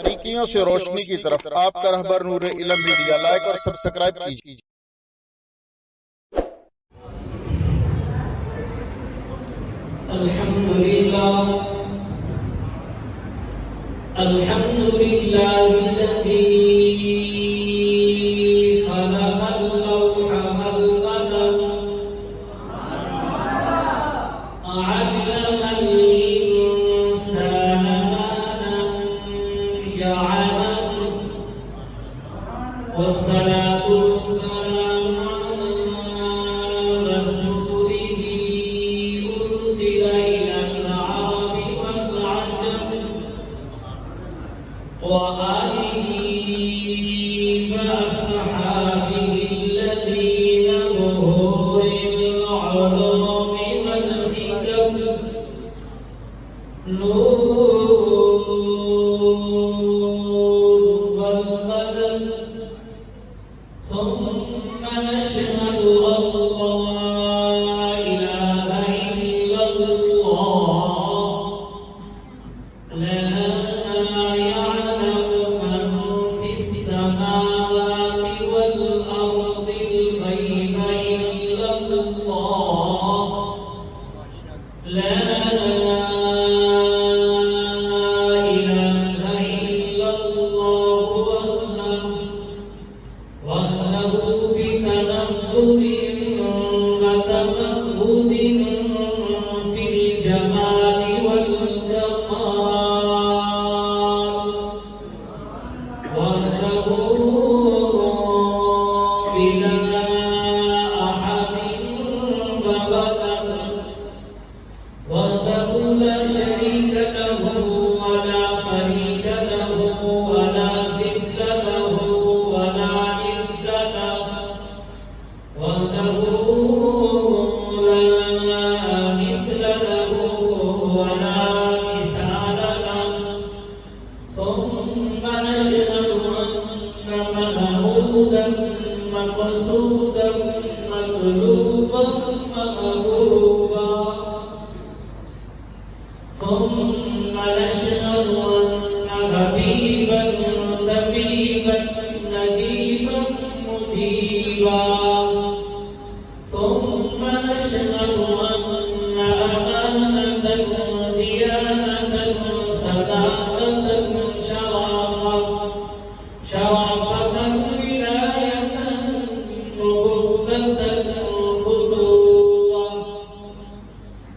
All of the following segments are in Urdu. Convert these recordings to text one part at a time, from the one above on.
باریکیوں سے روشنی کی طرف آپ کا رہبر نور علم میڈیا، لائک اور سبسکرائب کیجیے۔ الحمدللہ الذی خلق اللوح والقلم علم الانسان ما لم يعلم والصلاة والسلام على رسوله أرسل إلى العرب والعجم وآله وأصحابه الذين بهور العلوم والحكم نور والقدم ثم نشهد أن لا إله إلا الله لا يعلم من في السماوات والأرض الغيب إلا الله لا إله إلا الله وحده بتنبه وتمهد في الجمال والكمال وحده بلا أحد وولد وحده لا شريك له ولا فريق له ولا ضد له ولا ند له وحده لا مثل له ولا مثال له ثم نشهد أن محمودا مقصودا مطلوبا محبوبا ثم نشهد أن حبيبا طبيبا نجيبا مجيبا ثم نشهد أن أمانة ديانة صداقة شرافة ولاية نبوة فتوة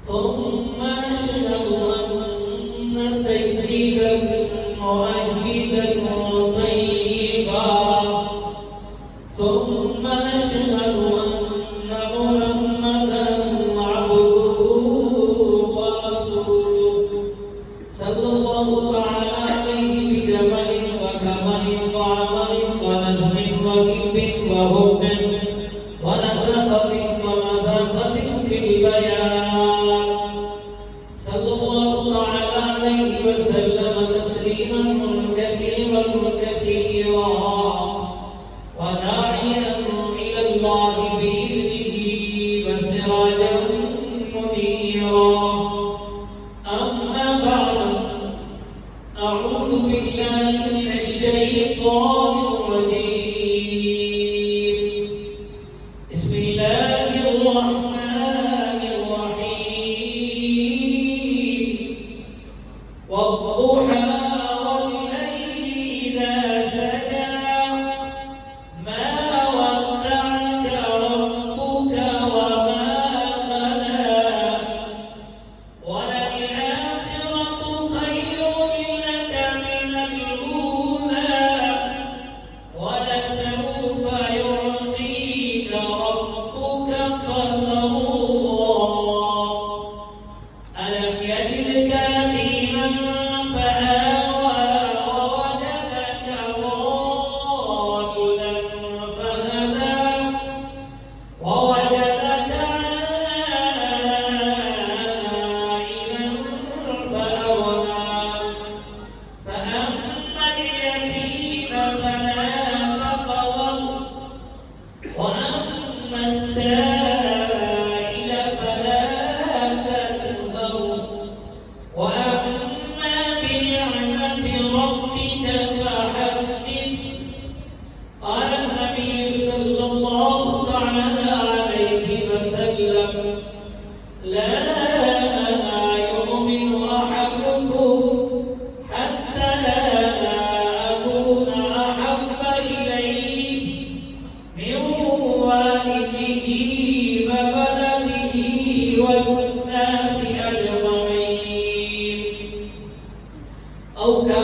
ثم نشهد أن سيدا مؤجدا طيبا ثم نشهد أن محمدا عبده ورسوله صلى الله تعالى عليه بجمل وكمل وعمل ونسم وكب وهب ونزافة ومزافة في البيان صلى الله تعالى عليه وسلم تسليما كثيرا كثيرا وداعيا إلى الله بإذنه وسراجا منيرا أما بعد أعوذ بالله من الشيطان الرجيم بسم الله الرحمن الرحيم والضحى والليل إذا سجى ما ودعك ربك وما قلى وللآخرة خير لك من الأولى ولسوف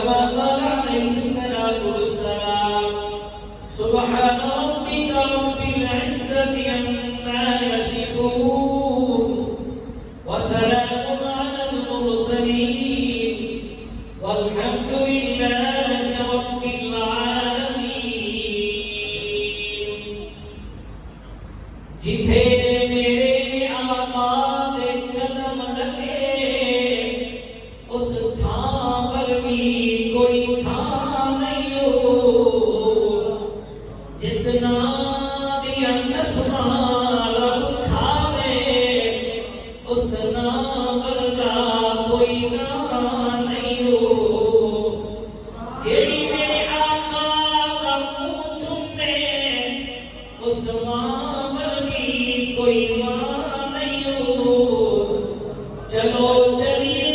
كما قال عليه الصلاة والسلام سبحان ربك رب العزة عما يصفون وسلام على المرسلين والحمد لله رب العالمين جتھے میرے آقا دے قدم لگے اس تھاں ورگی کوئی تھاں نہیں ہو جس نام دیا قسماں رب کھاوے اس نام ورگا کوئی نام نہیں ہو جیڑی میرے آقا دا منہ چومے اس ماں ورگی کوئی ماں نہیں ہو چلو چلیے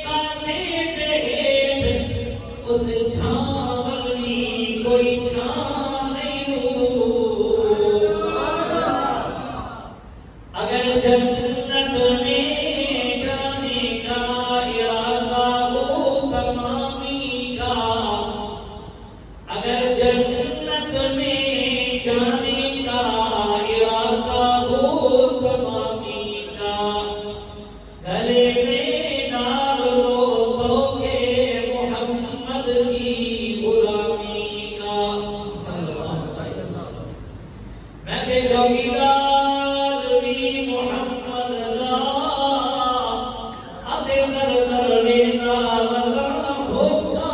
کانے دے ہیٹھ اس چھاں ورگی کوئی چھاں نہیں ہو اگر جنت میں جانے کا ارادہ ہو تمامی کا اگر جنت میں جانے کا ارادہ ہو تمامی کا گلے میں ڈال لو تو کہ محمد کی غلامی کا میں تے چوکیدار بھی محمد دا ادے در در لینا لگا ہوگا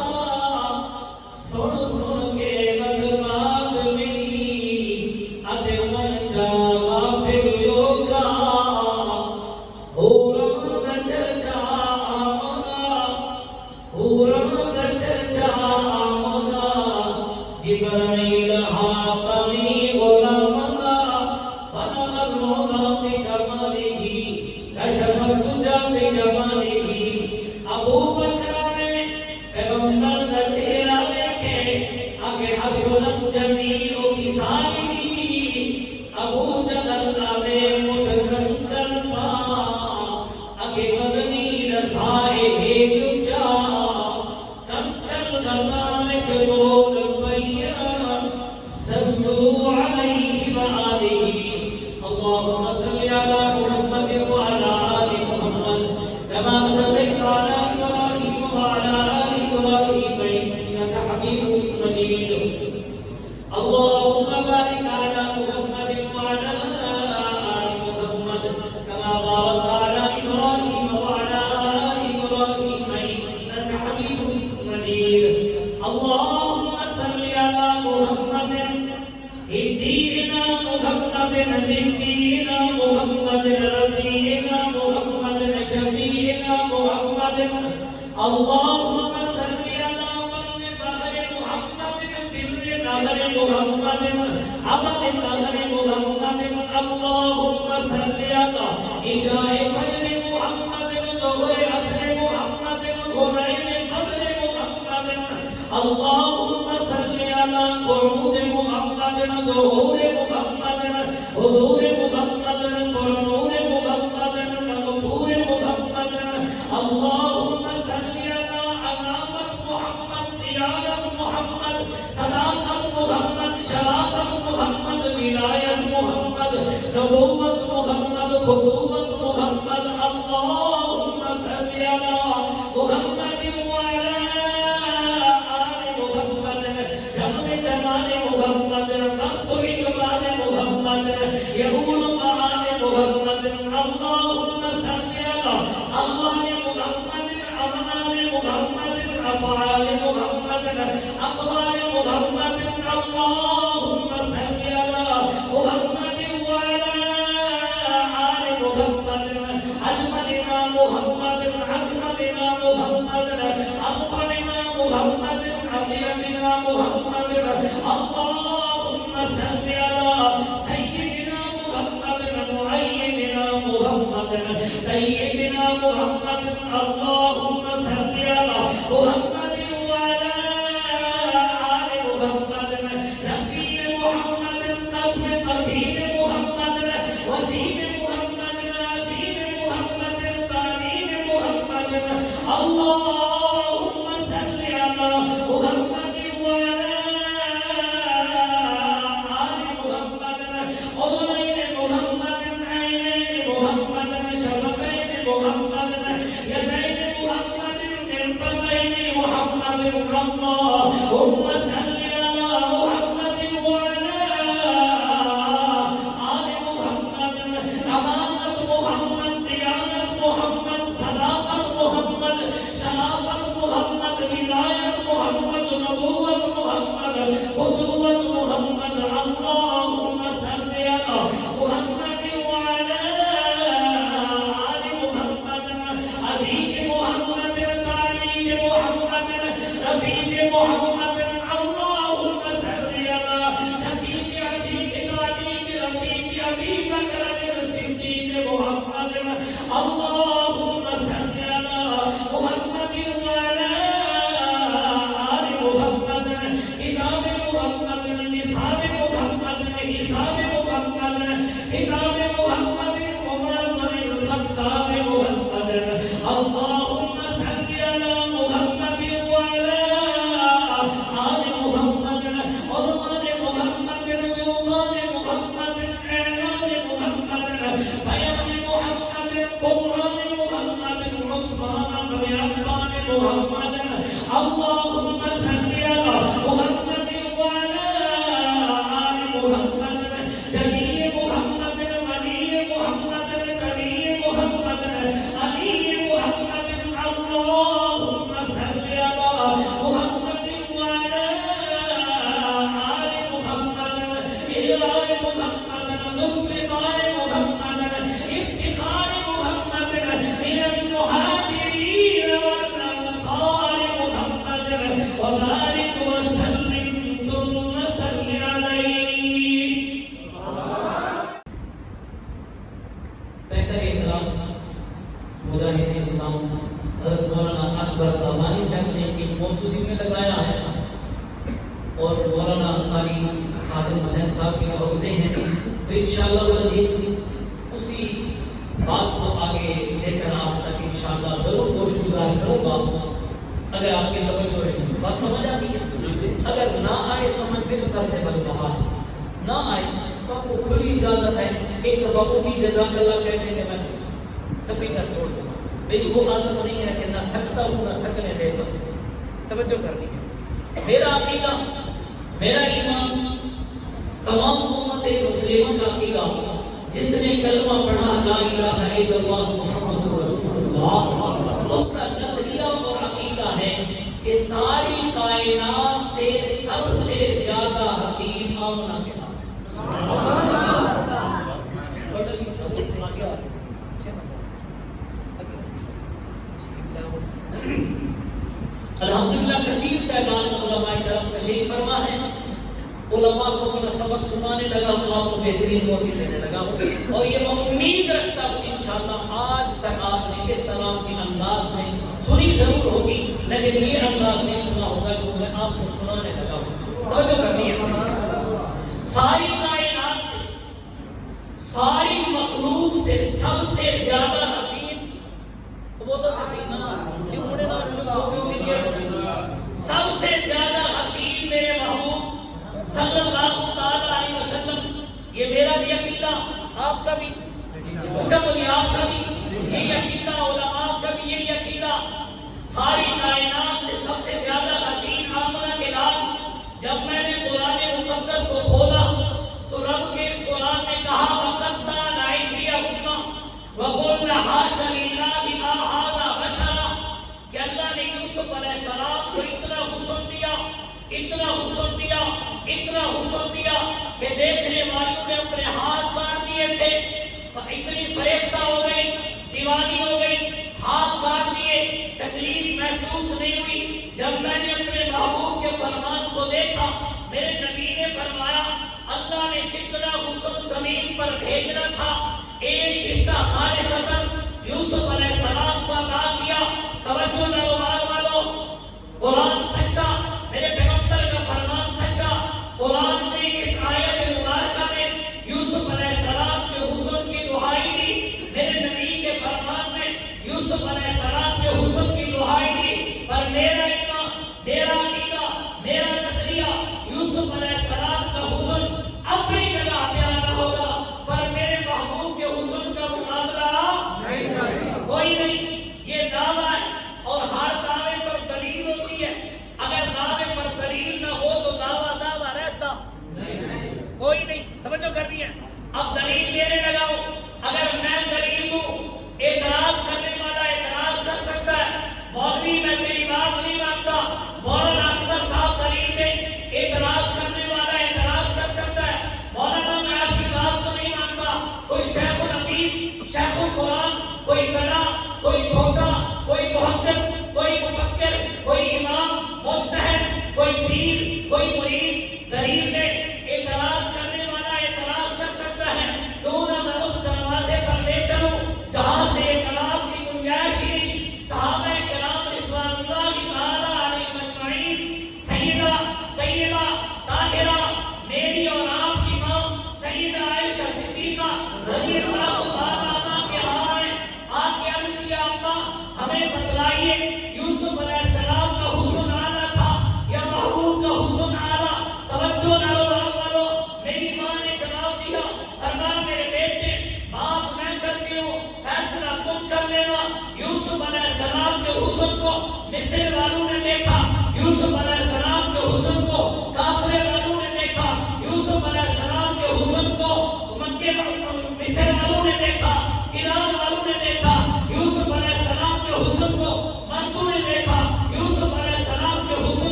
سن سن کے بدبات میری ادے من جا غافل ہوگا ہوراں دا چرچا آمگا ہوراں دا چرچا آمگا جبرائیل حاتمی غلامگا بلغ المولا بکمالہ کشف الدجا بجمالہ ابو بکر نے پیغمبر دا چہرہ دیکھے آگے حسنت جمیل خصالہ ابو جہل آبے مٹھ کنکر پا آگے مدنی رسائے دجا کنکر غدان چلول پیا صلو علیہ وآلہ اللہم صلی علی محمد وعلی آل محمد كما صليت على إبراهيم وعلى آل إبراهيم إنك حميد مجيد اللهم بارك على محمد وعلى آل محمد كما باركت على إبراهيم وعلى آل إبراهيم إنك حميد مجيد اللهم صل على محمد هدينا محمد ذكينا محمد رفيعنا محمد شفيعنا محمد اللهم صل على من بحر محمد فر نهر محمد عبد نهر محمد اللهم صل على عشاء فجر محمد ظهر عصر محمد غرين قدر محمد اللهم صل على قعود محمد ظهور محمد حضور محمد قرنور محمد مغفور محمد اللهم صل على علامة محمد ديانة محمد صداقة محمد شرافة محمد ولاية محمد نبوة محمد خطوبة محمد اللهم صل على محمد وعلى آل محمد جمال جمال محمد بخت إقبال محمد يهون معال محمد اللهم صل على أموال محمد أمنال محمد أفعال محمد أقوال محمد اللهم صل على محمد وعلى آل محمد أجملنا محمد أكملنا محمد أفضلنا محمد أطيبنا محمد اللهم صل على سيدنا محمد معيننا محمد طيبنا محمد اللهم صل على محمد وعلى آل محمد رسول محمد قسم قسيم محمد وسيم محمد عزيز محمد تعليم محمد اللهم صل على على محمد وعلى آل محمد أذنين محمد عينين محمد شفتين محمد يدين محمد مرفقين محمد اللهم صل على محمد وعلى آل محمد أمانة محمد ديانة محمد صداقة محمد شرافة محمد ولاية محمد نبوة محمد قدوة محمد اللهم صل على محمد وعلى آل محمد عزيز محمد تعليق محمد رفيق محمد اللهم صل على شفيق عزيز تعليق رفيق أبي بكر الصديق محمد اللهم صل على محمد وعلى آل محمد كتاب محمد نصاب محمد حساب محمد كتاب محمد عمر بن الخطاب محمد اللهم صل على محمد وعلى آل محمد عنوان محمد ذوقان محمد إعلان محمد بيان محمد قرآن محمد عثمان بن عفان محمد اللهم صل على محمد وعلى آل محمد جليل محمد ولي محمد كريم محمد علي محمد اللهم صل على محمد وعلى آل محمد إله محمد ذوالفقار محمد افتقار محمد من المهاجرين والأنصار محمد وبارك وسلم ثم صل عليه بہتر اخلاص مجاہد اسلام حضرت مولانا اکبر تامانی صاحب نے ایک موضوع میں لگایا ہے اور مولانا قاری خادم حسین صاحب کی عورتیں ہیں تو انشاءاللہ العزیز اسی بات کو آگے لے کر آپ تک انشاءاللہ ضرور کوشش گزار کروں گا اگر آپ کی توجہ رہی بات سمجھ آتی ہے اگر نہ آئے سمجھ میں تو سر سے بل بہار نہ آئے تو آپ کو کھلی اجازت ہے ایک دفعہ اونچی جزاک اللہ کہنے کے میں سبھی کر چھوڑ دوں میری وہ عادت نہیں ہے کہ نہ تھکتا ہوں نہ تھکنے دیتا ہوں توجہ کرنی ہے میرا عقیدہ میرا ایمان تمام امت مسلموں کا عقیدہ جس نے کلمہ پڑھا لا الہ الا اللہ محمد رسول اللہ اس کا نظریہ اور عقیدہ ہے کہ ساری کائنات سے سب سے زیادہ حسین آمنہ کے نام الحمدللہ کثیر صاحبان علماء کرام تشریف فرما ہے علماء کو میں سبق سنانے لگا ہوں آپ کو بہترین موقع دینے لگا ہوں اور یہ میں امید رکھتا ہوں انشاءاللہ آج تک آپ نے اس طرح کے انداز میں سنی ضرور ہوگی لیکن یہ انداز نہیں سنا ہوگا جو میں آپ کو سنانے لگا ہوں توجہ کرنی ہے ساری کائنات سے ساری مخلوق سے سب سے زیادہ حسین وہ تو حسینہ جو بڑے نام چپ ہو گئے سب سے زیادہ حسین میرے محبوب صلی اللہ علیہ وسلم یہ میرا بھی عقیدہ آپ کا بھی آپ کا بھی یہی عقیدہ علماء کا بھی یہی عقیدہ ساری کائنات سے سب سے زیادہ حسین آمنہ کے لال جب میں نے قرآن مقدس کو کھولا تو رب کے قرآن نے کہا وَقَدَّا نَعِيدِيَهُمَا وَقُلْنَا حَاشَ لِلَّهِ مَا هَذَا بَشَرًا کہ اللہ نے یوسف علیہ السلام کو اتنا حسن دیا کہ دیکھنے والوں نے اپنے ہاتھ کاٹ دیے تھے اتنی فریفتہ ہو گئی دیوانی ہو گئی ہاتھ کاٹ دیے تکلیف محسوس نہیں ہوئی جب میں نے اپنے محبوب کے فرمان کو دیکھا میرے نبی نے فرمایا اللہ نے جتنا حسن زمین پر بھیجنا تھا ایک حصہ خالصتاً یوسف علیہ السلام کو عطا کیا توجہ نوجوان والوں قرآن سچا میرے پیغمبر کا فرمان سچا قرآن نے اس آیت مبارکہ میں یوسف علیہ السلام کے حسن کی دہائی دی میرے نبی کے فرمان میں یوسف علیہ السلام کے حسن کی دہائی دی پر میرا ایمان میرا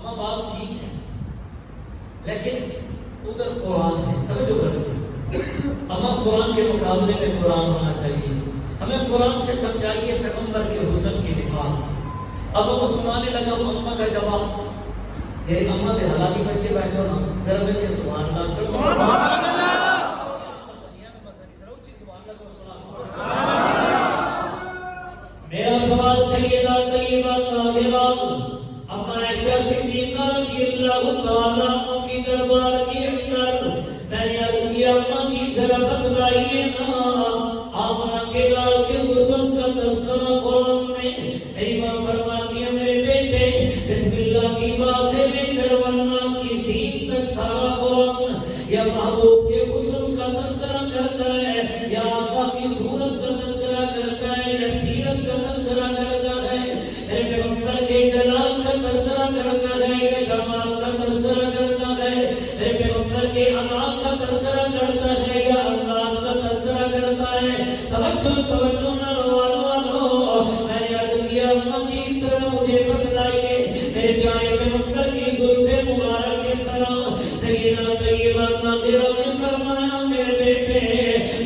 اما بات ٹھیک ہے لیکن ادھر قرآن ہے، توجہ کریں، اما قرآن کے مقابلے میں قرآن ہونا چاہیے. ہمیں قرآن سے سمجھائیے پیغمبر کے حسن کی مثال. اب وہ سنانے لگا وہ اما کا جواب، تیری اما کے حلالی بچے بیٹھو نا ذرا مل کے سبحان اللہ چلو سبحان اللہ. میرا سوال سیدہ طیبہ طاہرہ اما عائشہ صدیقہ رضی اللہ تعالیٰ عنہ کی دربار کے اندر میں نے عرض کیا اما کی ذرا بتلائیے نا آمنہ کے لال کے غسل کا تذکرہ قرآن میں. میری ماں فرماتی ہے میرے بیٹے بسم اللہ کی با سے لے کر والناس کی سین تک سارا قرآن یا محبوب کے غسل کا تذکرہ کرتا ہے یا آقا کی صورت کا تذکرہ کرتا ہے یا سیرت کا تذکرہ کرتا ہے میرے پیغمبر کے جلال کا تذکرہ کرتا ہے یا جمال کا تذکرہ کرتا ہے میرے پیغمبر کے عذاب کا تذکرہ کرتا ہے یا انداز کا تذکرہ کرتا ہے. توجہ نہ والو میں نے عرض کیا اما کی سر مجھے بتلائیے میرے پیارے پیغمبر کی زلف مبارک کس طرح. سیدہ طیبہ طاہرہ نے فرمایا میرے بیٹے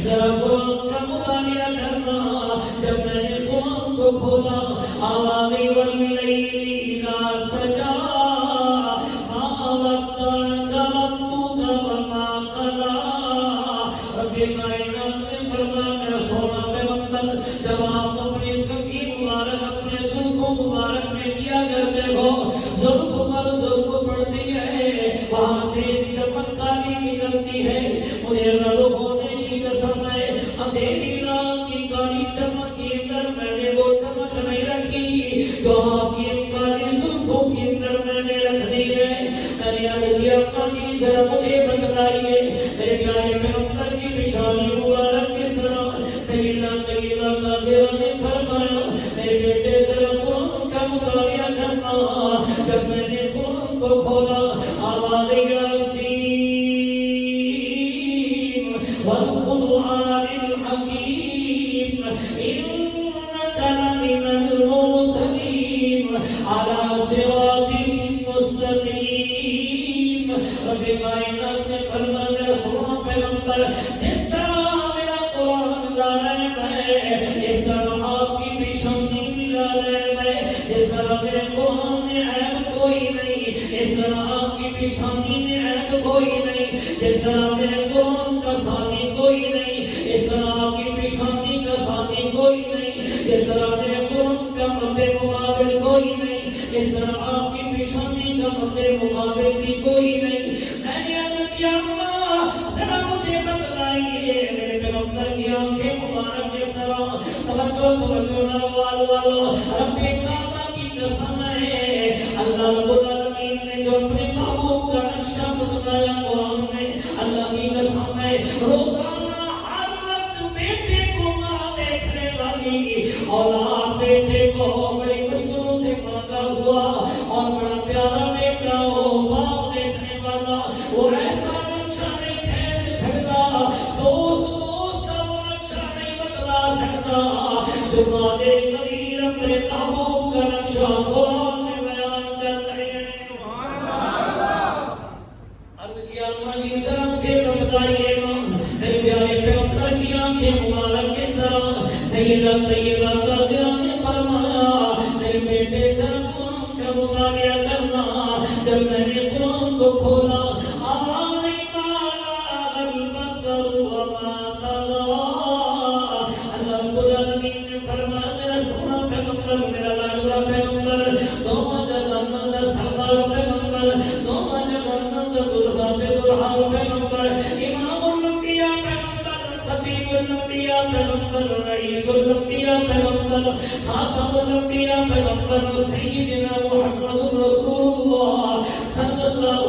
ذرا قرآن کا مطالعہ کرنا. جب میں نے قرآن کو کھولا آواز واللیل اذا سجا ما ودعک ربک وما قلی. رب کائنات نے فرمایا میرا سونا پیغمبر جب آپ اپنی کنگھی مبارک اپنے زلفوں مبارک میں کیا کرتے ہو زلف پر زلف پڑتی ہے وہاں سے چمک کالی نکلتی ہے. مجھے رب ہونے کی قسم ہے اندھیری رات کی کالی چمک کے اندر میں نے وہ چمک نہیں رکھی جو آپ کی کالی زلفوں کے اندر میں نے رکھ دی ہے. میں نے عرض کیا اما کی ذرا مجھے بتلائیے میرے پیارے پیغمبر کی پیشانی مبارک کس طرح. سیدہ طیبہ طاہرہ نے فرمایا میرے بیٹے ذرا قرآن کا مطالعہ کرنا. جب میں نے قرآن کو کھولا آواز یاسین والقرآن الحکیم انک لمن المرسلین علی صراط مستقیم. رب کائنات نے فرمایا میرا سونا پیغمبر جس طرح میرا قرآن لا رہے میں اس طرح آپ کی پیشانی لا رہے میں. جس طرح میرے قرآن میں عیب کوئی نہیں اس طرح آپ کی پیشانی میں عیب کوئی نہیں. جس طرح میرے قرآن کا ثانی کوئی نہیں اس طرح آپ کی پیشانی کا ثانی کوئی نہیں. جس طرح میرے قرآن کا مد مقابل کوئی نہیں اس طرح آپ کی پیشانی کا مد مقابل بھی کوئی نہیں. میں نے عرض کیا اما ذرا مجھے بتلائیے میرے پیغمبر کی آنکھیں مبارک کس طرح. توجہ نہ والو رب کعبہ کی قسم ہے اللہ رب العالمین نے جو اپنے محبوب کا نقشہ بتایا قرآن میں اللہ کی قسم ہے روزانہ ہر وقت بیٹے کو ماں دیکھنے والی اولاد بیٹے کو بڑی مشکلوں سے مانگا ہوا اور بڑا پیارا بیٹا ہو باپ دیکھنے والا وہ ایسا نقشہ نہیں کھینچ سکتا دوست کا وہ نقشہ نہیں بتلا سکتا جو قادر قدیر اپنے محبوب کا نقشہ قرآن میں بیان کرتا ہے. عرض کیا اما جی ذرا مجھے بتلائیے نا میرے پیارے پیغمبر کی آنکھیں مبارک کس طرح. سیدہ طیبہ طاہرہ نے فرمایا میرے بیٹے ذرا قرآن کا مطالعہ کرنا. جب میں نے قرآن کو کھولا آواز مالا البصر وما طغى. اللہ رب العالمین نے فرمایا میرا سونا پیغمبر میرا لاڈلا پیغمبر دونوں جہانوں کا سردار پیغمبر دونوں جہانوں کا دلہا پیغمبر امام الانبیاء پیغمبر خطیب الانبیاء پیغمبر رئیس الانبیاء پیغمبر خاتم الانبیاء پیغمبر سیدنا محمد رسول اللہ صلی اللہ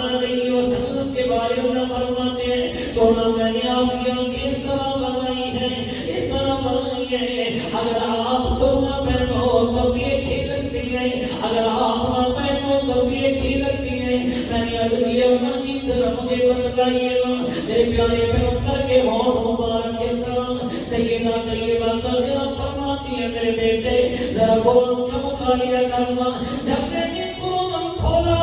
علیہ وسلم کے بارے میں فرماتے ہیں سونا میں نے آپ کی آنکھیں اس طرح بنائی ہیں اس طرح بنائی ہیں اگر آپ سونا پہنو تو بھی اچھی لگتی ہے اگر آپ نہ پہنو تو بھی اچھی لگتی ہے. میں نے عرض کیا اما جی ذرا مجھے بتلائیے نا میرے پیارے پیغمبر کے ہونٹ مبارک کس طرح. سیدہ طیبہ طاہرہ فرماتی ہے میرے بیٹے ذرا قرآن کا مطالعہ کرنا. جب میں نے قرآن کھولا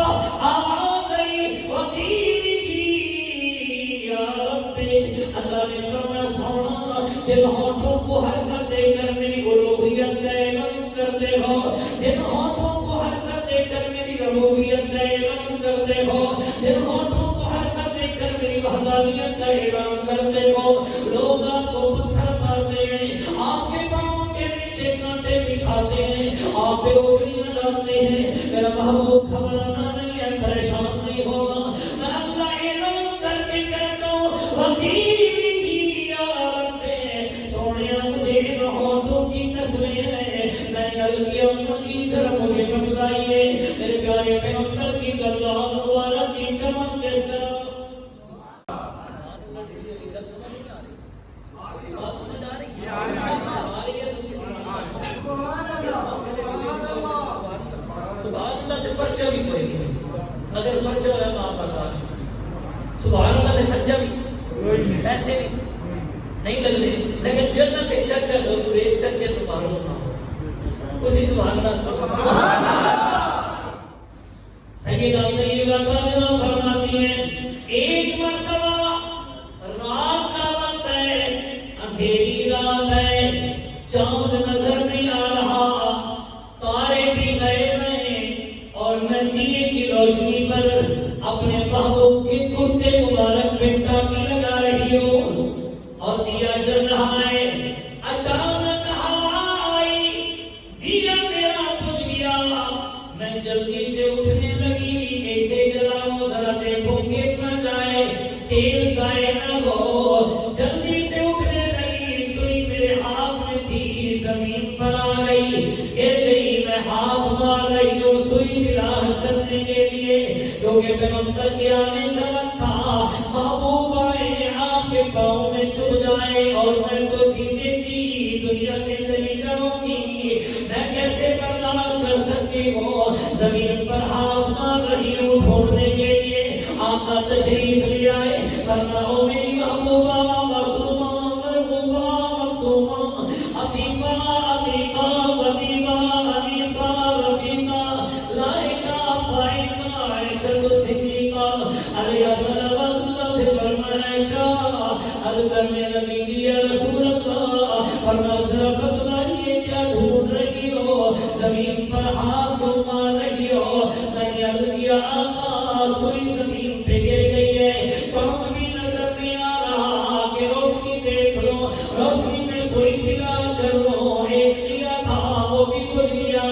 جن ہونٹوں کو حرکت دے کر میری الوہیت کا اعلان کرتے ہو، جن ہونٹوں کو حرکت دے کر میری ربوبیت کا اعلان کرتے ہو، جن ہونٹوں کو حرکت دے کر میری وحدانیت کا اعلان کرتے ہو، لوگ آپ کو پتھر مارتے ہیں، آپ کے پاؤں کے نیچے کانٹے بچھاتے ہیں، آپ پہ اگلیاں ڈالتے ہیں، میرا محبوب گھبرانا نہیں ہے، پریشان نہیں ہونا، میں اللہ اعلان کر کے کہتا ہوں وکیلی یا رب سونیا مجھے ان ہونٹوں کی قسمیں ہیں، میں نے عرض کیا اماں کی ذرا مجھے بتلائیے میرے پیارے پیغمبر کی گردان مبارک کی چمک کس طرح بات سمجھ آ رہی ہے؟ آ رہی ہے سبحان اللہ دے پرچہ بھی کوئی نہیں، اگر پرچہ ہے تو آپ برداشت کریں، سبحان اللہ دے خرچہ بھی پیسے بھی نہیں لگنے، لیکن جنت ایک چرچہ ضرور ہے، اس چرچے تو معلوم نہ ہو کچھ سبحان اللہ۔ سیدہ طیبہ پاک فرماتی ہیں ایک مرتبہ رات کا وقت ہے، اندھیری رات ہے، چاند نظر نہیں آ رہا، تارے بھی غائب ہیں، اور میں دیے کی روشنی پر اپنے محبوب کے کرتے مبارک پہ ٹاکی لگا رہی ہوں اور دیا جل رہا ہے، اچانک ہوا آئی، دیا میرا بجھ گیا، میں جلدی سے اٹھنے لگی، کیسے جلاؤں ذرا دیکھوں کتنا جائے، تیل ضائع نہ ہو، جلدی سے اٹھنے لگی، سوئی میرے ہاتھ میں تھی، زمین پر آ گئی، گر گئی، میں ہاتھ مار رہی ہوں سوئی تلاش کرنے کے لیے، کیونکہ پیغمبر کے آنے کا وقت تھا، محبوب آئے آپ کے پاؤں میں چھپ جائے اور میں تو جیتے جی دنیا سے چلی جاؤں گی، میں کیسے برداشت کر سکتی ہوں، زمین پر ہاتھ مار رہی ہوں ڈھونڈنے کے لیے، آقا تشریف لے آئے، ورنہ او میری محبوبہ معصومہ مرغوبہ مقصومہ عفیفہ عتیقہ وطیبہ انیسہ رفیقہ لائقہ فائقہ عائشہ صدیقہ علیہ صلوات اللہ سے فرمایا عائشہ عرض کرنے لگی کہ یا رسول اللہ فرمایا ذرا بتلائیے کیا ڈھونڈ رہی ہو، زمین پر ہاتھ کیوں مار رہی ہو، میں نے عرض کیا آقا سوئی زمین پہ گر گئی ہے، چمک بھی نظر نہیں آ رہا کہ روشنی دیکھ لو، روشنی میں سوئی تلاش کر لو، ایک دیا تھا وہ بھی بجھ گیا،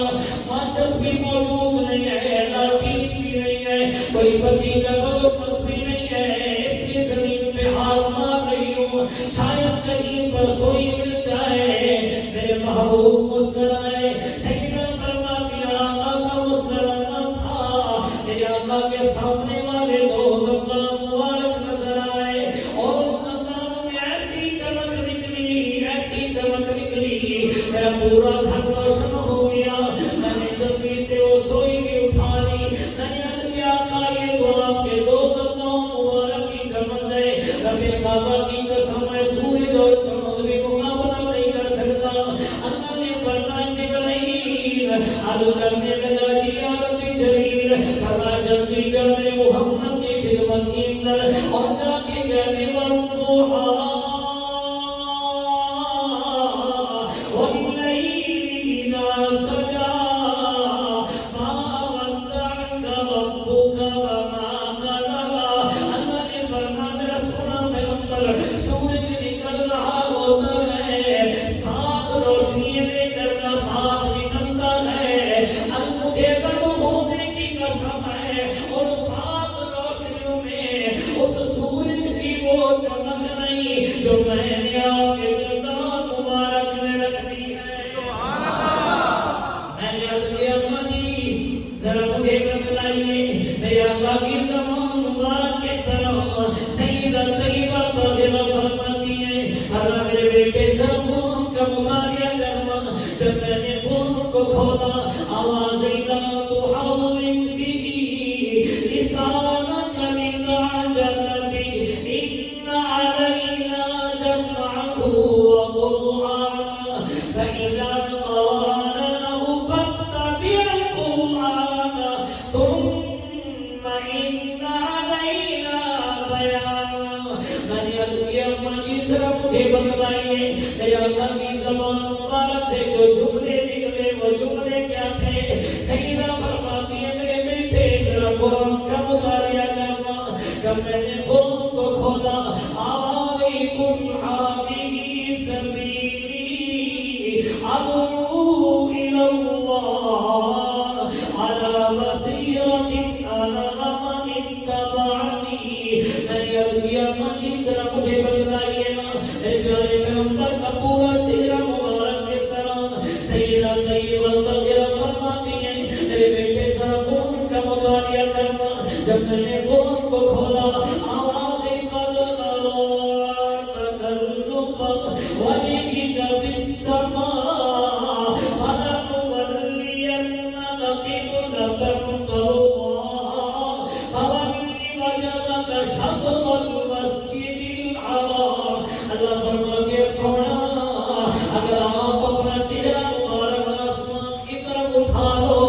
ماچس بھی موجود نہیں ہے، لاٹین بھی نہیں ہے، کوئی بتی کا بندوبست بھی نہیں ہے، اس لیے زمین پہ ہاتھ مار رہی ہوں، شاید کہیں پر سوئی مل جائے، میرے محبوب مسکرائے، سیدہ فرماتی آقا کا مسکرانا تھا، میرے آقا کے سامنے والے دو دندان مبارک نظر آئے، اور دندانوں میں ایسی چمک نکلی، ایسی چمک نکلی، میرا پورا گھر روشن ہو گیا، میں نے جلدی سے وہ سوئی بھی اٹھا لی، میں نے عرض کیا آقا یہ تو آپ کے دو دندان مبارک کی چمک ہے، رب کعبہ کی قسم ہے سورج اور چمک بھی مقابلہ نہیں کر سکتا، اللہ نے فرمایا جبرائیل عرض کرنے لگا جی یا رب جلیل، فرمایا جلدی جل میرے محمد کی خدمت کے اندر اور جا کے کہنے والضحیٰ واللیل اذا سجا ما ودعک ربک وما قلى، اللہ نے فرمایا میرا سونا پیغمبر سورج نکل رہا ہوتا ہے، ساتھ روشنی لے کر کا ساتھ نکلتا ہے، اب مجھے کب ہونے کی قسم ہے، اور ساتھ روشنیوں میں اس سورج کی وہ چمک نہیں جو میں نے آپ کے دندان مبارک میں رکھ دی ہے، میں نے عرض کیا اماں جی ذرا مجھے بتلائیے میرے آقا کی زبان مبارک کس طرح، سیدہ طیبہ فاطمہ فرماتی ہیں اللہ میرے بیٹے ذرا قرآن کا مطالعہ کرنا، جب میں نے قرآن کو کھولا آواز لا تحرک به لسانک لتعجل به ان علینا جمعه وقرآنه فإذا قرأناه فاتبع قرآنه ثم إن بتلائیے میرے آقا کی زبان مبارک سے جو جملے نکلے وہ جملے کیا تھے؟ سیدہ فرماتی ہے میرے بیٹے ذرا قرآن کا مطالعہ کرنا. جب میں نے قرآن کو کھولا علیکم ہذہ سبیلی ادعو الی اللہ علی بصیرۃ انا ومن اتبعنی. میں نے عرض کیا مجھے ذرا مجھے بتلائیے نا میرے پیارے پیغمبر کا پورا چہرہ مبارک کس طرح. سیدہ طیبہ طاہرہ فرماتی ہیں میرے بیٹے ذرا قرآن کا مطالعہ کرنا. جب میں نے قرآن کو کھولا آوازیں قد نرى تقلب وجهك في السماء فلنولينك قبلة ترضاها فول وجهك شطر المسجد الحرام. اللہ فرماتے ہیں سونا اگر آپ اپنا چہرہ مبارک آسمان کی طرف اٹھا لو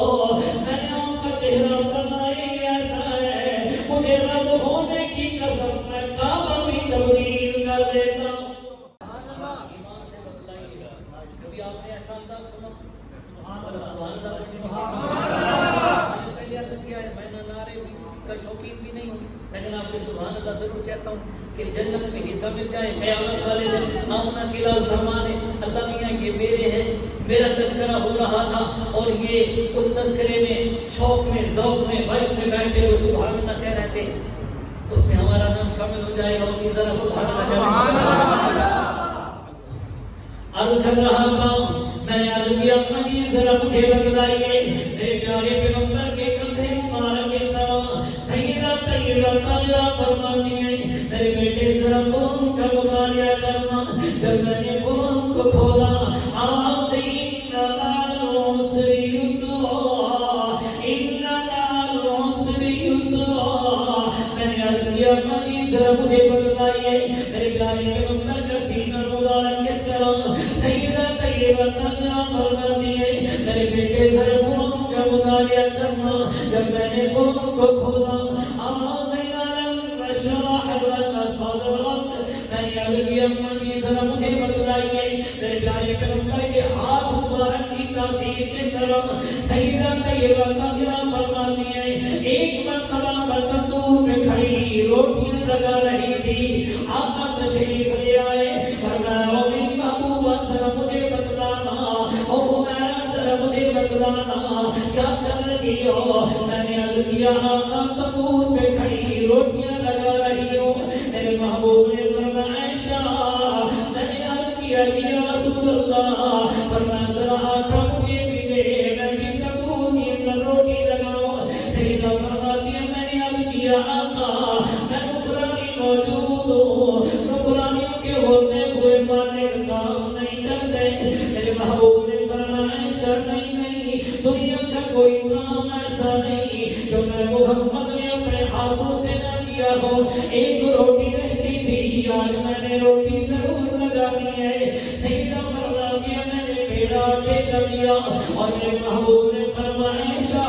میں نے آپ کا چہرہ بنائی ایسا ہے مجھے رب ہونے کی قسم میں کعبہ بھی تبدیل کر دیتا ہوں. ایمان سے بتلائیے کبھی آپ نے ایسا انداز سنا؟ سبحان اللہ سبحان اللہ. پہلے عرض کیا ہے میں نہ نعرے کا شوقین بھی نہیں ہوں لیکن آپ کے سبحان اللہ ضرور چاہتا ہوں کہ جنت میں حصہ مل جائے. قیامت والے دن آمنہ کی لال فرمانے اللہ میاں یہ میرے ہیں. میرا تذکرہ ہو رہا تھا اور یہ اس تذکرے میں شوق میں ذوق میں وقت میں بیٹھے ہوئے سبحان اللہ کہہ رہے تھے. اس میں ہمارا نام شامل ہو جائے گا. اونچی ذرا سبحان اللہ. عرض کر رہا تھا میں نے عرض کیا مجھے ذرا مجھے بتلائیے میرے پیارے پیغمبر کے کندھے مبارک اس طرح. سیدہ طیبہ طاہرہ فرماتی ہیں میرے بیٹے ذرا قرآن کا مطالعہ کرنا. جب میں نے قرآن کو کھولا آواز ان مع العسر یسرا ان مع العسر یسرا. میں نے عرض کیا مجھے ذرا مجھے بتلائیے میرے پیارے پیغمبر کا سینہ مبارک کس طرح. سیدہ طیبہ طاہرہ فرماتی ہیں میرے بیٹے ذرا قرآن کا مطالعہ کرنا. جب میں نے قرآن کو کھولا آواز علم نشرح لک صدرک. میں نے عرض کیا مجھے ذرا مجھے بتلائیے میرے پیارے پیغمبر کے ہاتھ مبارک کی تاثیر کس طرح. سیدہ طیبہ طاہرہ فرماتی ہیں ایک مرتبہ میں تندور میں کھڑی روٹیاں لگا رہی تھی. آقا تشریف لے آئے فرمایا او میری محبوبہ ذرا مجھے بتلانا او میرا ذرا مجھے بتلانا کیا کر رہی ہو. میں نے عرض کیا آقا تندور پہ کھڑی روٹیاں لگا رہی ہوں. میرے محبوب نے فرمایا عائشہ. میں نے عرض کیا کہ یا رسول اللہ فرمایا ذرا آقا مجھے بھی دے میں بھی تندور کے اندر روٹی لگاؤں. سیدہ فرماتی ہے میں نے عرض کیا آقا میں نکرانی موجود ہوں. نکرانیوں کے ہوتے ہوئے مالک کام نہیں کرتے. میرے محبوب نے فرمایا عائشہ نہیں دنیا کا کوئی کام ایسا نہیں جو میں محمد نے اپنے ہاتھوں سے نہ کیا ہو. ایک روٹی رہتی تھی آج میں نے روٹی ضرور لگانی ہے. سیدہ فرماتی ہے میں نے پیڑا آٹے کا دیا اور میرے محبوب نے فرمایا عائشہ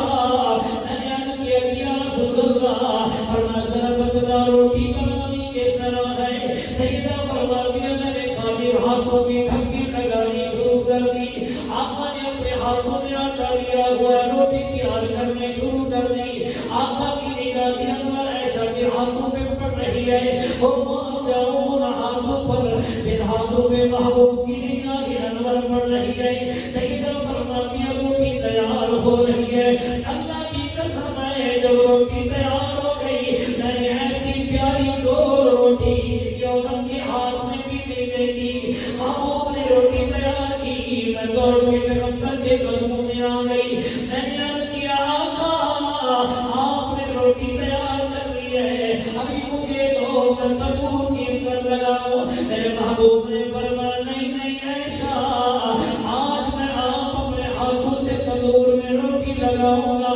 میں نے عرض کیا کہ یا رسول اللہ فرمایا ذرا بتلا روٹی بنانی کس طرح ہے. سیدہ فرماتی ہے میں نے خالی ہاتھوں کی کھمکی لگانی شروع کر دی. آقا نے اپنے ہاتھوں میں آٹا لیا ہوا روٹی تیار کرنے شروع کر دی. آقا کی نگاہ انور عائشہ کے ہاتھوں پہ پڑ رہی ہے. وہ مان جاؤ ان ہاتھوں پر جن ہاتھوں پہ محبوب کی نگاہ انور پڑ رہی ہے. سیدہ فرماتی ہے روٹی تیار ہو رہی ہے. اللہ کی قسم ہے جب روٹی تیار ہو گئی میں نے ایسی پیاری گول روٹی کسی عورت کے ہاتھ میں بھی نہیں دیکھی. محبوب نے روٹی تیار کی میں دوڑ کے پیغمبر کے قدموں میں آ گئی. میں نے عرض کیا آقا آپ نے روٹی تیار کر لی ہے ابھی مجھے دو میں تندور کے اندر لگاؤں. میرے محبوب نے فرمایا نہیں عائشہ آج میں آپ اپنے ہاتھوں سے تندور میں روٹی لگاؤں گا.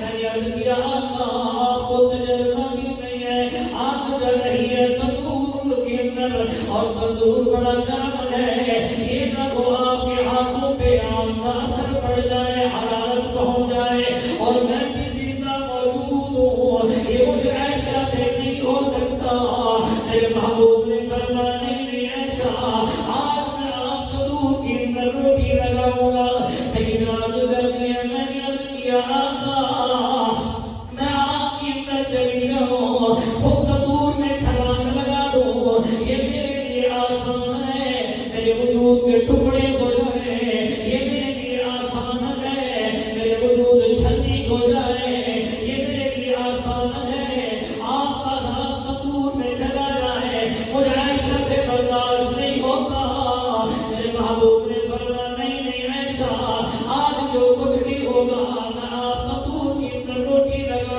میں نے عرض کیا آقا آپ کو تجربہ بھی نہیں ہے. آگ جل رہی ہے تندور کے اندر اور تندور بڑا گرم ہے. یہ نہ ہو آپ کے ہاتھوں پہ آگ کا اثر پڑ جائے حرارت پہنچ جائے اور میں بھی زندہ موجود ہوں. یہ مجھے عائشہ سے نہیں ہو سکتا. میرے محبوب نے فرمایا نہیں عائشہ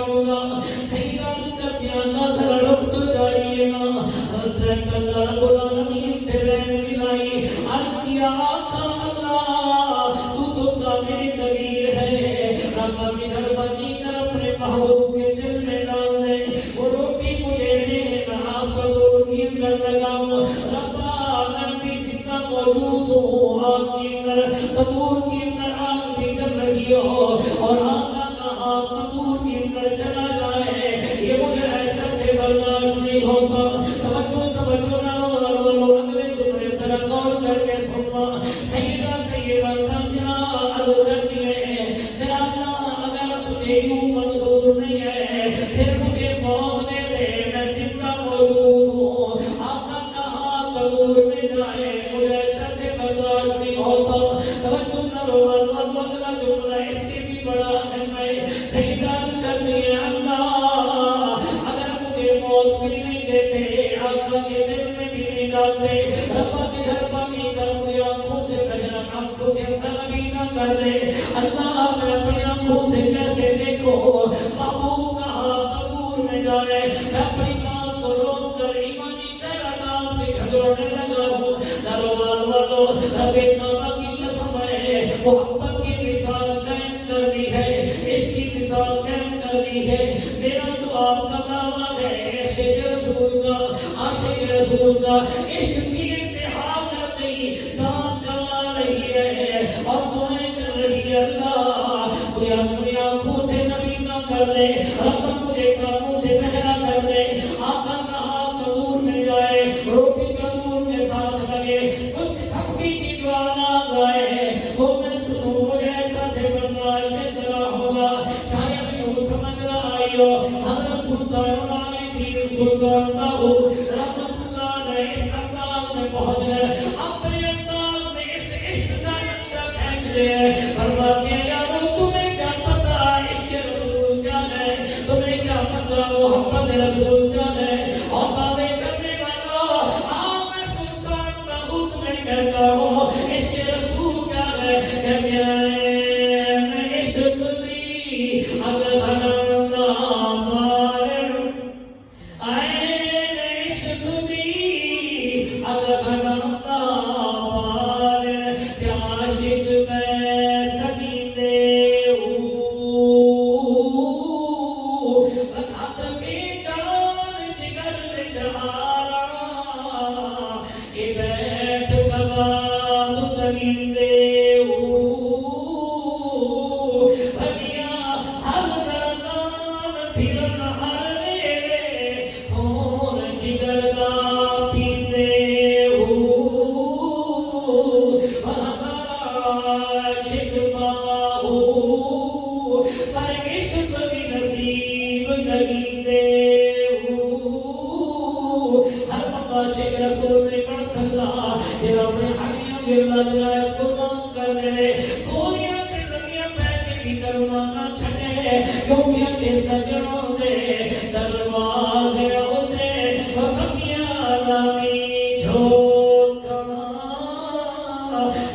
لگاؤں گا. سیدہ کر دیا تھا ذرا رک تو جائیے نا. حضرت اللہ رب العالمین سے رین ملائی. عرض کیا آقا اللہ تو تو قادر قدیر ہے. رب مہربانی کر اپنے محبوب کے دل میں ڈال دے. وہ روٹی مجھے دے میں آپ کو دور کے اندر لگاؤں. ربا میں بھی زندہ موجود ہوں آپ کے اندر. تدور کے اندر آگ بھی چل رہی ہو اور آقا کا ہاتھ تدور کے اندر چلا جائے. یہ مجھے ایسا سے برداشت نہیں ہوتا. توجہ نہ لو اگلے جملے ذرا غور کر کے سننا. سیدہ طیبہ طاہرہ عرض کرتی ہے میرا اللہ اگر تجھے یوں منظور نہیں ہے پھر مجھے موت دے دے میں زندہ موجود ہوں. آقا کا ہاتھ تنور میں جائے مجھے ایسا سے برداشت نہیں ہوتا. توجہ نہ لو اگلا جملہ اس سے بھی بڑا اہم ہے. سیدہ کرتی ہے اللہ اگر مجھے موت بھی نہیں دیتے آقا کے دل میں بھی نہیں ڈالتے. رب مہربانی کر مجھے آنکھوں سے بجنا آنکھوں سے طلبی نہ کر دے. اللہ میں اپنی آنکھوں سے کیسے دیکھو محبوب کا ہاتھ تنور میں جائے. میں اپنی بات کو روک کر ایمانی تیرات پہ جھگڑنے لگا ہوں. دروال والو رب کعبہ کی قسم ہے محبت کی مثال قائم کر دی ہے. عشق کی مثال قائم کر دی ہے. میرا تو آپ کا دعویٰ ہے عاشق رسول کا عاشق رسول کا عشق کی انتہا کر گئی جان گوا رہی ہے اور دعائیں کر رہی ہے. اللہ مجھے اپنی آنکھوں سے نبی نہ کر دے. رب مجھے کانوں سے بہرا کر دے. آقا کا ہاتھ تنور میں جائے روٹی تنور کے ساتھ لگے اس کی تھپکی کی جو آواز آئے وہ میں سنوں مجھے ایسا سے برداشت کس طرح ہوگا. شاید یوں سمجھ رہا آئیو حضرت سلطان عارفین سلطان باہو رحمت اللہ علیہ اس انداز میں پہنچ گئے. اپنے انداز میں اس عشق کا نقشہ کھینچ لے. فرماتے ہیں یارو تمہیں کیا پتا عشق رسول کیا ہے. تمہیں کیا پتا محبت رسول کیا ہے. اور دعوے کرنے والا آج میں سلطان باہو تمہیں کہتا ہوں عشق رسول کیا ہے. کہتے ہیں عشق دی اگر گھناندا مارن این عشق دی اگر گھناندا مارن تے عاشق میں سکیندے ہاتھ کی جان جگر وچ آرا اے بیٹھ کباب تگیندے کیونکہ سجنوں دے دروازے ہوتے بکیاں لامی جھوکاں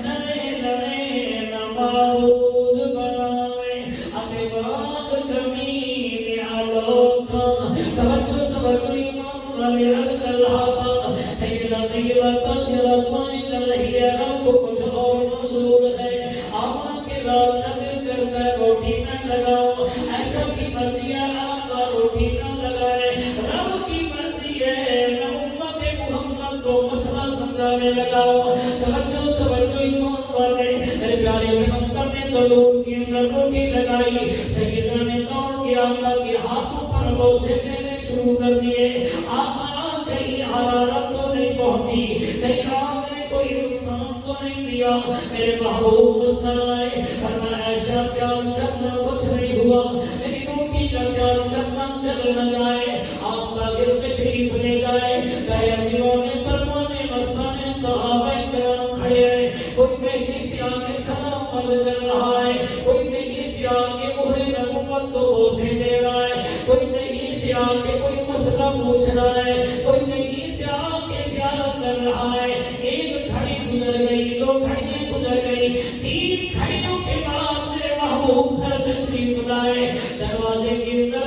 نوے نوے نمابود بناوے اتے باغ کمین آلوکاں. توجہ ایمان والے عرض کر رہا تھا سیدہ طیبہ طاہرہ دعائیں کر رہی ہے. رب کو کچھ اور منظور ہے. آما کے لال کا دل کرتا ہے روٹی میں لگاؤں. ایسا کی مرضی ہے آقا روٹی نہ لگائے. رب کی مرضی ہے میں امت محمد کو مسئلہ سمجھانے لگاؤں. توجہ ایمان والے میرے پیارے پیغمبر نے تنور کے اندر روٹی لگائی. سیدہ نے توڑ کے آقا کے ہاتھوں پر بوسے دینے شروع کر دیے. آقا کہیں حرارت تو نہیں پہنچی کہیں آگ نے کوئی نقصان تو نہیں دیا. میرے محبوب مسکرائے فرمایا ایسا خیال کرنا کچھ نہیں ہوا. میری روٹی کا خیال کرنا چل نہ جائے. آپ کا گھر تشریف لے گئے. بیانیوں پروانے مستانے صحابہ کرام کھڑے ہیں. کوئی کہیں سے آگے سلام عرض کر رہا ہے. کوئی کہیں سے آگے مہر نبوت کو بوسے دے رہا ہے. کوئی کہیں سے آگے کوئی مسئلہ پوچھ رہا ہے. کوئی کہیں سے آگے زیارت کر رہا ہے. ایک گھڑی گزر گئی, 2 گھڑیاں گزر گئی, 3 گھڑیوں کے بعد میرے محبوب گھر تشریف لائے. دروازے کے اندر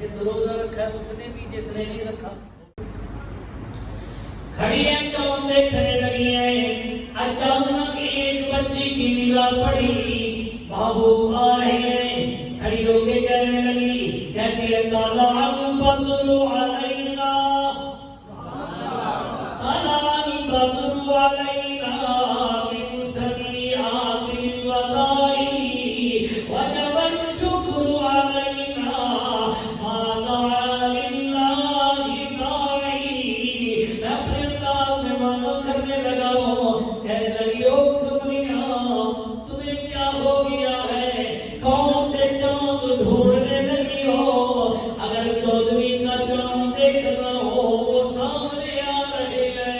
جس روزہ رکھا ہے اس نے بھی، جس نے نہیں رکھا کھڑی ہیں چون دیکھنے لگی ہیں، اچانک ایک بچی کی نگاہ پڑی، محبوب آئے ہیں، کھڑی ہو کے کہنے لگی، کہتی ہے طلع البدر علینا، طلع البدر علینا من سنیات الوداع وجب الشکر علینا ما دعا للہ داعی۔ میں اپنے انداز میں مانو کرنے لگا ہوں، کہنے لگی او کملیاں تمہیں کیا ہو گیا ہے، کون سے چاند ڈھونڈنے لگی ہو، اگر 14ویں کا چاند دیکھنا ہو وہ سامنے آ رہے ہیں۔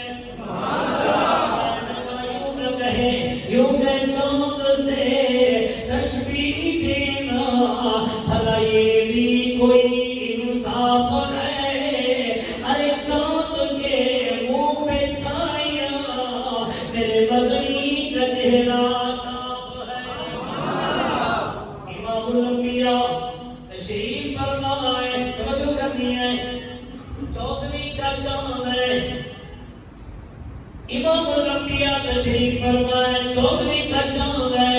یوں نہ کہیں، یوں کہ چاند سے تشبیہ دینا، بھلا یہ بھی کوئی انصاف ہے، ارے چاند کے منہ پہ چھائیاں، میرے مدنی کا چہرہ صاف ہے۔ امام الانبیاء تشریف فرمائے، توجہ کرنی ہے، 14ویں کا چاند ہے، امام الانبیاء تشریف فرمائے، 14ویں کا چاند ہے،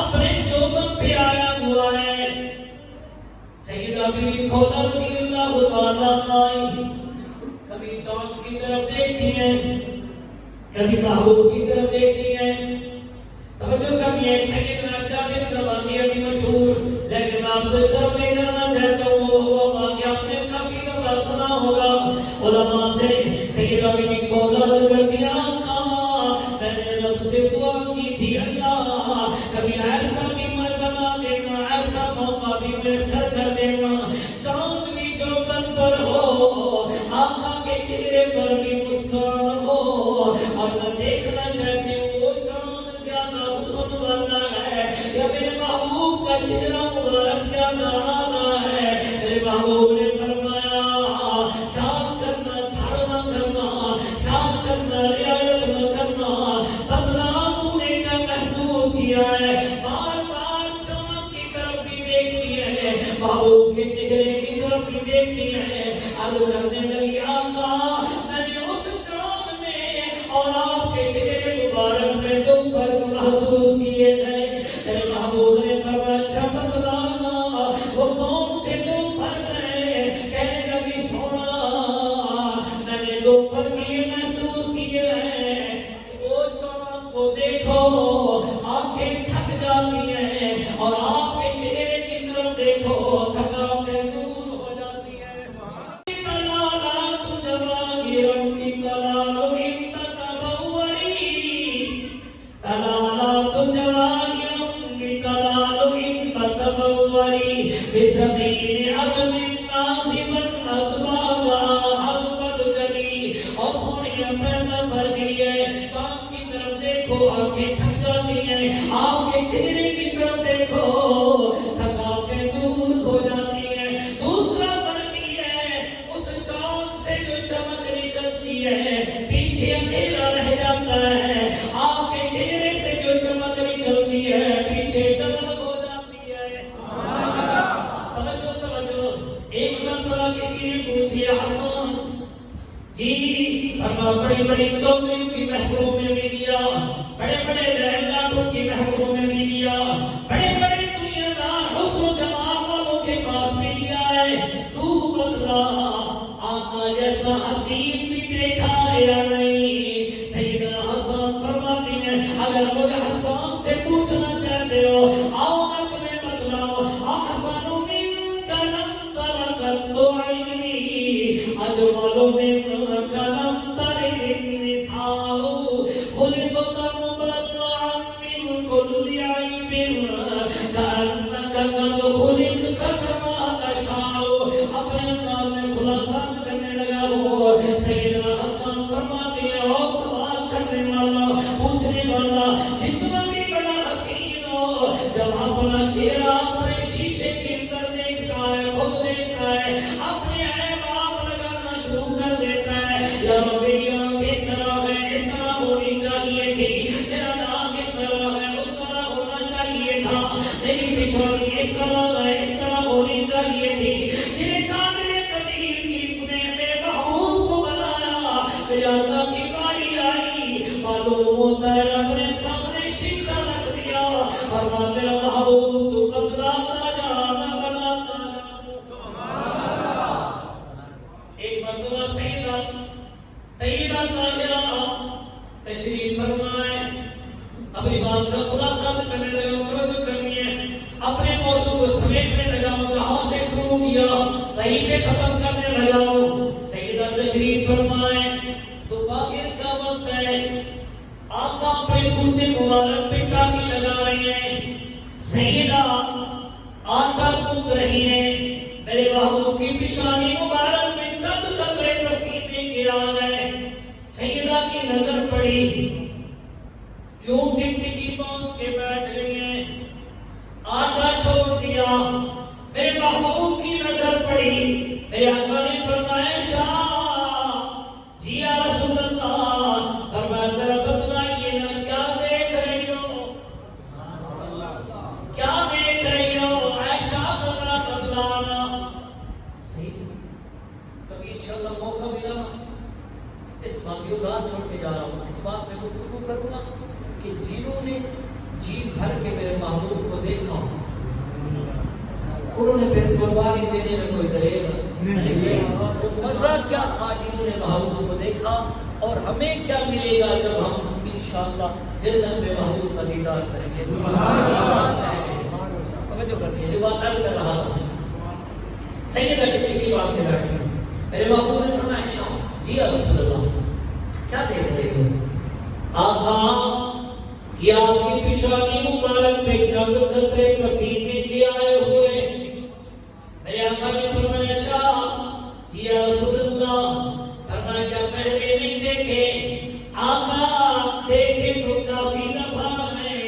اپنے چوبن پہ آیا ہوا ہے۔ سیدہ بی بی خولہ رضی اللہ تعالیٰ عنہ کبھی چاند کی طرف دیکھتی ہیں، کبھی محبوب کی طرف دیکھتی ہیں۔ توجہ کرنی ہے، سیدنا جابر کا واقعہ بھی مشہور، لیکن میں آپ کو اس طرف لے جانا چاہتا ہوں، وہ واقعہ آپ نے کافی دفعہ سنا ہوگا علماء سے۔ سیدہ بی بی خولہ رضی اللہ عنہا، میں نے رب سے دعا کی تھی، اللہ کبھی ایسا بھی میں بنا دینا، ایسا موقع بھی میسر کر دینا، چاند بھی چوبن پر ہو، آقا کے چہرے پر بھی مسکان ہو، اور میں دیکھنا چاہتی ہوں وہ چاند زیادہ حسن والا ہے یا میرے محبوب کا چہرہ مبارک زیادہ اعلیٰ ہے۔ میرے محبوب نے فرمایا خیال کرنا، دھڑ نہ کرنا، خیال کرنا، رعایت نہ کرنا، بدلا تو نے کیا محسوس کیا ہے، بار بار چاند کی طرف بھی دیکھتی ہے، محبوب کے چہرے کی طرف بھی دیکھتی ہے، عرض کرنے لگی آقا میں نے اس چاند میں اور آپ کے چہرے مبارک میں دو فرق محسوس کیے ہیں۔ میرے محبوب نے فرمایا اچھا بتلانا وہ کون سے دو فرق ہیں، کہنے لگی سونا میں نے دو فرق یہ محسوس کیے ہیں کہ وہ چاند کو دیکھو آنکھیں تھک جاتی ہیں، اور آپ کے چہرے کی طرف دیکھو تھکاوٹیں دور ہو جاتی ہیں۔ طلالات جواہر بطلال ان تبوری، طلالات جواہر بطلال ان تبوری، بسقین عدم ناصبا اسبابا حضبت جلی۔ اور سونیا پہلا فرق یہ ہے، چاند کی طرف دیکھو آنکھیں تھک جاتی ہیں، آپ کے چہرے کی طرف دیکھو تھکاوٹیں دور ہو جاتی ہیں۔ دوسرا فرق یہ ہے، اس چاند سے جو چمک نکلتی ہے پیچھے اندھیرا رہ جاتا ہے، آپ کے چہرے سے جو چمک نکلتی ہے پیچھے ڈمک ہو جاتی ہے۔ توجہ توجہ، ایک مرتبہ کسی نے پوچھی حسن جی، فرما بڑی بڑی چودھریوں کی محفلوں میں بھی گیا، بڑے بڑے لہلاٹوں کی محفلوں میں بھی گیا، بڑے بڑے دنیا دار حسن و جمال والوں کے پاس بھی گیا ہے، تو بتلا آقا جیسا حسین بھی دیکھا یا نہیں؟ سیدنا حسن فرماتی ہیں اگر مجھے حسن سے پوچھنا چاہتے ہو آؤ میں تمہیں بتلاؤ، احسن منک لم ترقت عینی، اجمل منک لم تلد النساء، خلقت مبرعا من كل عیب کأنک قد خلقت کما تشاء۔ اپنے انداز میں خلاصہ کرنے لگا ہو، سیدنا حسن فرماتے ہیں اور سوال کرنے والا، پوچھنے والا جتنا بھی بڑا حسین ہو، جب اپنا چہرہ اپنے شیشے کے اندر دیکھتا ہے، خود دیکھتا ہے، اپنے عیب آپ لگانا شروع کر دیتا ہوتا ہے اپنے سامنے شیشہ رکھ دیا اور میرا محبوب تو بتلاتا جا میں بناتا جا. ایک مرتبہ سیدہ طیبہ طاہرہ تشریف فرمائے اپنی بات کا خلاصہ کرنے لگے توجہ کرنی ہے اپنے موضوع کو سمیٹنے لگا کہاں سے شروع کیا وہیں پہ ختم کرنے لگا. سیدہ تشریف فرمائے تو باقر کا وقت ہے آقا اپنے کرتے مبارک پہ ٹاکی لگا رہی ہیں سیدہ آٹا گوندھ رہی ہیں میرے محبوب کی پیشانی مبارک میں چند قطرے پسینے کے آ گئے. سیدہ کی نظر پڑی جو ٹکٹکی باندھ کے بیٹھ گئی ہیں آٹا چھوڑ دیا. میرے محبوب کی نظر پڑی میرے آقا نے فرمایا شاہ جی یا رسول اللہ فرمایا ذرا بتلائیے نا کیا دیکھ رہی ہو کیا دیکھ رہی ہو عائشہ ذرا بتلانا. صحیح کبھی انشاءاللہ موقع ملا نا اس بات کی ادار چھوڑ کے جا رہا ہوں اس بات میں گفتگو کروں گا کہ جنہوں نے جی بھر کے میرے محبوب کو دیکھا انہوں نے پھر قربانی دینے میں کوئی دریغ مزہ کیا تھا جنہوں نے محبوب کو دیکھا اور ہمیں کیا ملے گا جب ہم انشاءاللہ جنت میں محبوب کا دیدار کریں گے. توجہ کرنی ہے جو بات عرض کر رہا تھا سیدہ ٹکٹکی باندھ کے بیٹھی میرے محبوب نے فرمایا عائشہ جی یا رسول اللہ کیا دیکھ رہے ہو آقا یہ آپ کی پیشانی مبارک میں چند قطرے پسینے کے آئے ہوئے میرے آقا نے فرمایا شاہ جی یا رسول اللہ فرمایا کیا پہلے نہیں دیکھے آقا دیکھے تو کافی دفعہ ہے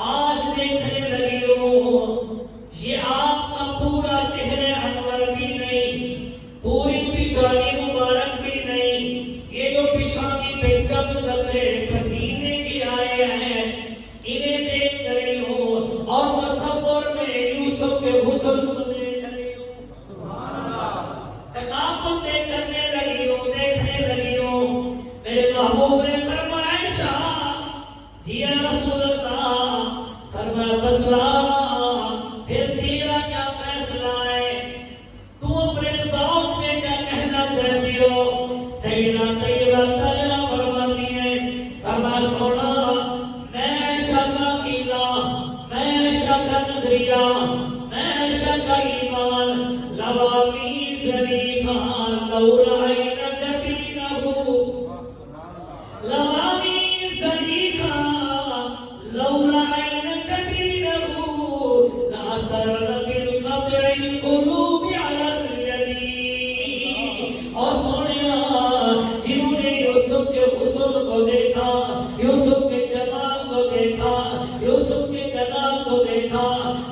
آج دیکھنے لگی ہوں یہ آپ کا پورا چہرے انور بھی نہیں پوری پیشانی مبارک بھی نہیں یہ جو پیشانی پہ چند قطرے پسینے کی آئے ہیں انہیں دیکھ رہی ہوں اور تصور میں یوسف کے حسن کو دیکھ رہی ہوں تقابل دیکھنے لگی ہوں دیکھنے لگی ہوں میرے محبوب نے فرمایا شاہ جی یا رسول اللہ فرمایا بتلانا پھر تیرا کیا فیصلہ ہے تو اپنے ذوق میں کیا کہنا چاہتی ہو. سیدہ طیبہ طاہرہ فرماتی ہے فرمایا سونا میں شاہ کی راہ میں شاہ کا نظریہ میں شاہ کا ایمان لوامی زلیخا لو رعین جبینہ لوامی زلیخا لو رعین جبینہ لأثرن بالقطع القلوب علی اليدین. اور سونیا جنہوں نے یوسف کے حسن کو دیکھا یوسف کے جمال کو دیکھا یوسف کے جلال کو دیکھا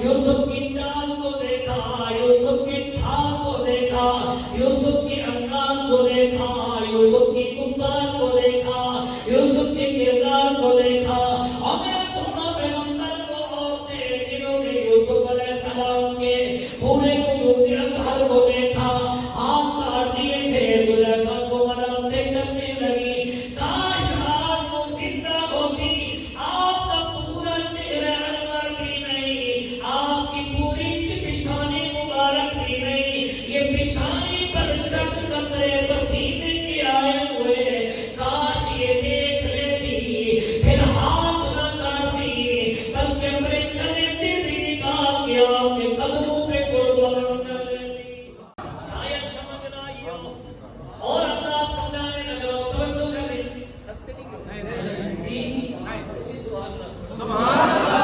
یوسف کی چال کو دیکھا یوسف کے ڈھال کو دیکھا یوسف کے انداز کو دیکھا یوسف کی گفتار کو دیکھا یوسف کے کردار کو دیکھا اور میرا سونا پیغمبر وہ عورتیں جنہوں نے یوسف علیہ السلام کے پورے وجود اطہر کو دیکھا ہاتھ کاٹ دیے تھے زلیخا کو ملامتیں کرنے لگی کاش آج وہ زندہ ہوتی آپ کا پورا چہرہ انور بھی نہیں آپ کی پوری پیشانی مبارک بھی نہیں یہ پیشانی پر چند قطرے پسینے کے آئے ہوئے کاش یہ دیکھ لیتی پھر ہاتھ نہ کاٹتی بلکہ اپنے کلیجے بھی نکال کے آپ کے قدموں پہ قربان کر لیتی. شاید سمجھ نہ آئی ہو اور اللہ سمجھانے لگا توجہ کریں رکھتے نہیں کیوں جی اسی سوال اللہ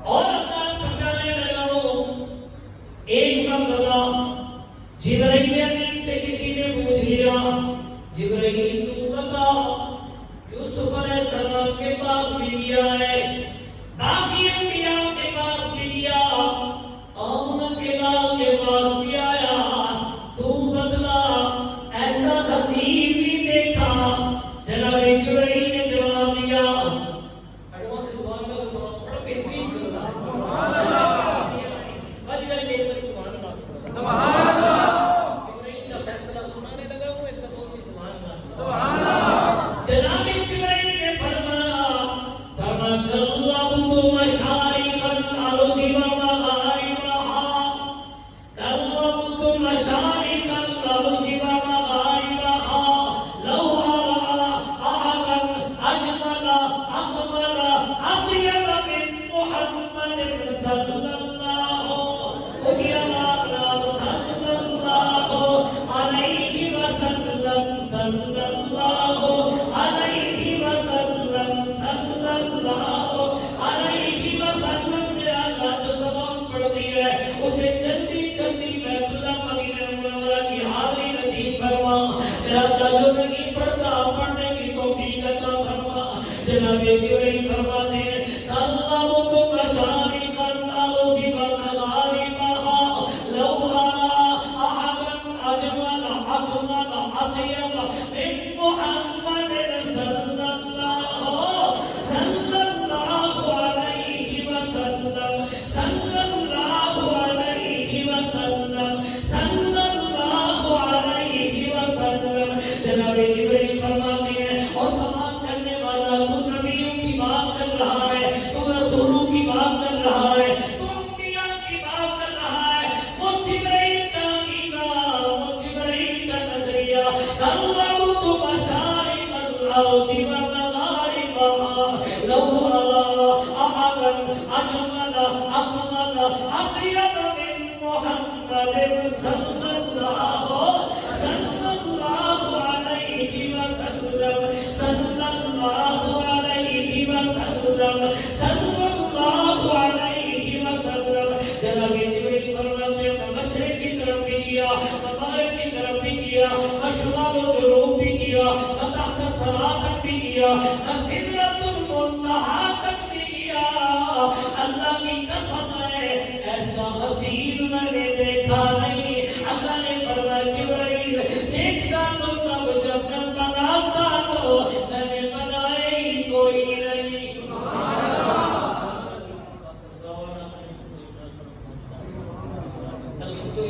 اور اللہ سمجھانے لگا ایک مرتبہ جبرائیل امین سے کسی نے پوچھ لیا جبرائیل تو بتا یوسف علیہ السلام کے پاس بھی گیا ہے باقی انبیاء کے پاس بھی گیا آمنہ کے لال کے پاس بھی آیا تو بدلا ایسا حسین بھی دیکھا جناب جبرائیل نے جواب دیا اڑوا سے سبحان اللہ سبحان بڑا بہترین سبحان اللہ وجہ دیر میں سبحان اللہ جبرائیل کا فیصلہ سنانے لگا ہوں ایک بہت سی سبحان اللہ صلی اللہ اچھی آواز نال صلی اللہ علیہ وسلم صلی اللہ علیہ وسلم صلی اللہ علیہ وسلم میرا اللہ جو زبان پڑھتی ہے اسے جلدی جلدی بیت اللہ مدینہ منورہ کی حاضری نصیب فرما میرا اللہ جو نہیں پڑھتا پڑھنے کی توفیق عطا فرما جناب جبرائیل فرماتے ہیں کلمت مشارق الارض ومغاربها لو ارى احدا اجمل اكمل اطيب من محمد صلى الله عليه وسلم صلى الله عليه وسلم صلى الله عليه وسلم جناب جبرائیل فرماتے ہیں اور سوال کرنے والا تو نبیوں کی بات کر رہا ہے تو رسولوں کی بات کر رہا ہے تو انبیاء کی بات کر رہا ہے وہ جبرائیل کا عقیدہ وہ جبرائیل کا نظریہ کلمت مشارق الارض ومغاربها لو ارى احدا اجمل اكمل اطيب من محمد صلى الله عليه وسلم صلى الله عليه وسلم صلى الله عليه وسلم جناب جبرائیل فرماتے ہیں میں مشرق کی طرف بھی گیا میں مغرب کی طرف بھی گیا میں شمال و جنوب بھی گیا میں تحت الثرى تک بھی گیا میں سدرۃ المنتہی تک بھی گیا اللہ کی قسم ہے ایسا حسین